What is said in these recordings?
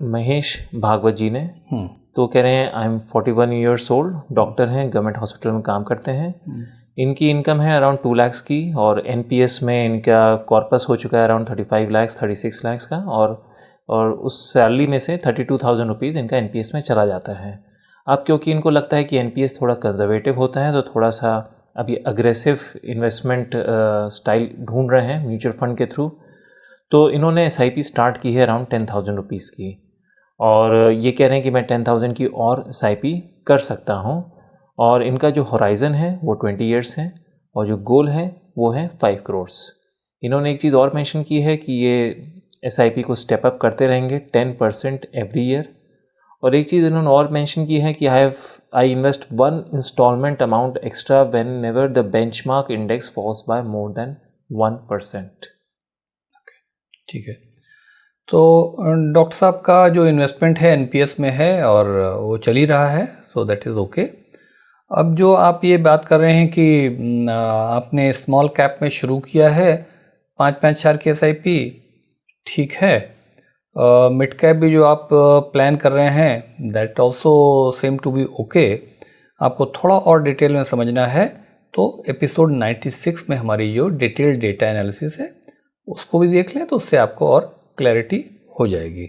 महेश भागवत जी ने। तो कह रहे हैं I am 41 years old, doctor हैं, गवर्नमेंट हॉस्पिटल में काम करते हैं। इनकी इनकम है अराउंड 2 लाख की और एनपीएस में इनका कॉर्पस हो चुका है अराउंड 35 लाख 36 लाख का, और उस सैलरी में से 32,000 रुपीज़ इनका एनपीएस में चला जाता है। अब क्योंकि इनको लगता है कि एनपीएस थोड़ा कंजर्वेटिव होता है, तो थोड़ा सा अभी अग्रेसिव इन्वेस्टमेंट स्टाइल ढूंढ रहे हैं म्यूचुअल फंड के थ्रू। तो इन्होंने एसआईपी स्टार्ट की है अराउंड 10,000 रुपीज़ की, और ये कह रहे हैं कि मैं 10,000 की और एसआईपी कर सकता हूँ। और इनका जो होराइज़न है वो 20 ईयर्स है, और जो गोल है वो है 5 करोड़। इन्होंने एक चीज़ और मेंशन की है कि ये एसआईपी को स्टेप अप करते रहेंगे 10% एवरी ईयर। और एक चीज़ इन्होंने और मेंशन की है कि I invest 1 instalment amount extra when never the benchmark index falls by more than 1%। ठीक है, तो डॉक्टर साहब का जो इन्वेस्टमेंट है एनपीएस में है और वो चल ही रहा है, सो दैट इज़ ओके। अब जो आप ये बात कर रहे हैं कि आपने स्मॉल कैप में शुरू किया है 5-5 हज़ार की एसआईपी, ठीक है। मिड कैप भी जो आप प्लान कर रहे हैं that also same to be okay. आपको थोड़ा और डिटेल में समझना है तो एपिसोड 96 में हमारी जो डिटेल डेटा एनालिसिस है उसको भी देख लें, तो उससे आपको और क्लैरिटी हो जाएगी।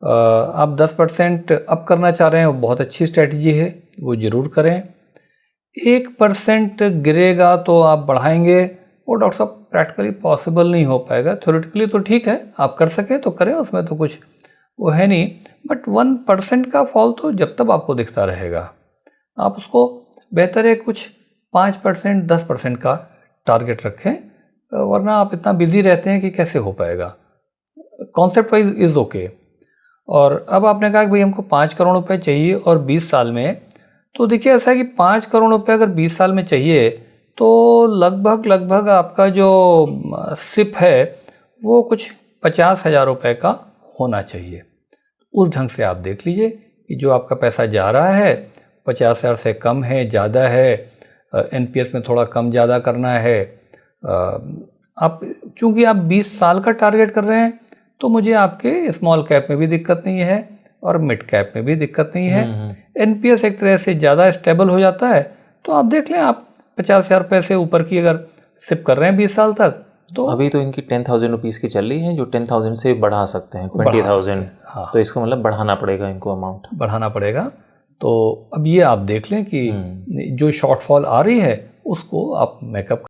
आप 10% अप करना चाह रहे हैं, वो बहुत अच्छी स्ट्रेटजी है, वो ज़रूर करें। 1% गिरेगा तो आप बढ़ाएंगे, वो डॉक्टर साहब प्रैक्टिकली पॉसिबल नहीं हो पाएगा। थ्योरेटिकली तो ठीक है, आप कर सकें तो करें, उसमें तो कुछ वो है नहीं, बट 1% का फॉल तो जब तक आपको दिखता रहेगा, आप उसको बेहतर है कुछ 5% 10% का टारगेट रखें, वरना आप इतना बिजी रहते हैं कि कैसे हो पाएगा। Concept wise is okay. और अब आपने कहा कि भाई हमको 5 करोड़ रुपए चाहिए और 20 साल में, तो देखिए ऐसा है कि 5 करोड़ रुपए अगर 20 साल में चाहिए तो लगभग आपका जो सिप है वो कुछ 50,000 रुपये का होना चाहिए। उस ढंग से आप देख लीजिए कि जो आपका पैसा जा रहा है 50,000 से कम है, ज़्यादा है, एनपीएस में थोड़ा कम ज़्यादा करना है। आप चूँकि आप 20 साल का टारगेट कर रहे हैं तो मुझे आपके स्मॉल कैप में भी दिक्कत नहीं है और मिड कैप में भी दिक्कत नहीं है। एनपीएस एक तरह से ज़्यादा स्टेबल हो जाता है, तो आप देख लें, आप 50,000 रुपये से ऊपर की अगर सिप कर रहे हैं 20 साल तक, तो अभी तो इनकी 10,000 रुपीज़ की चल रही है, जो 10,000 से बढ़ा सकते हैं 20,000। हाँ। तो इसका मतलब बढ़ाना पड़ेगा इनको, अमाउंट बढ़ाना पड़ेगा। तो अब ये आप देख लें कि जो शॉर्टफॉल आ रही है उसको आप मेकअप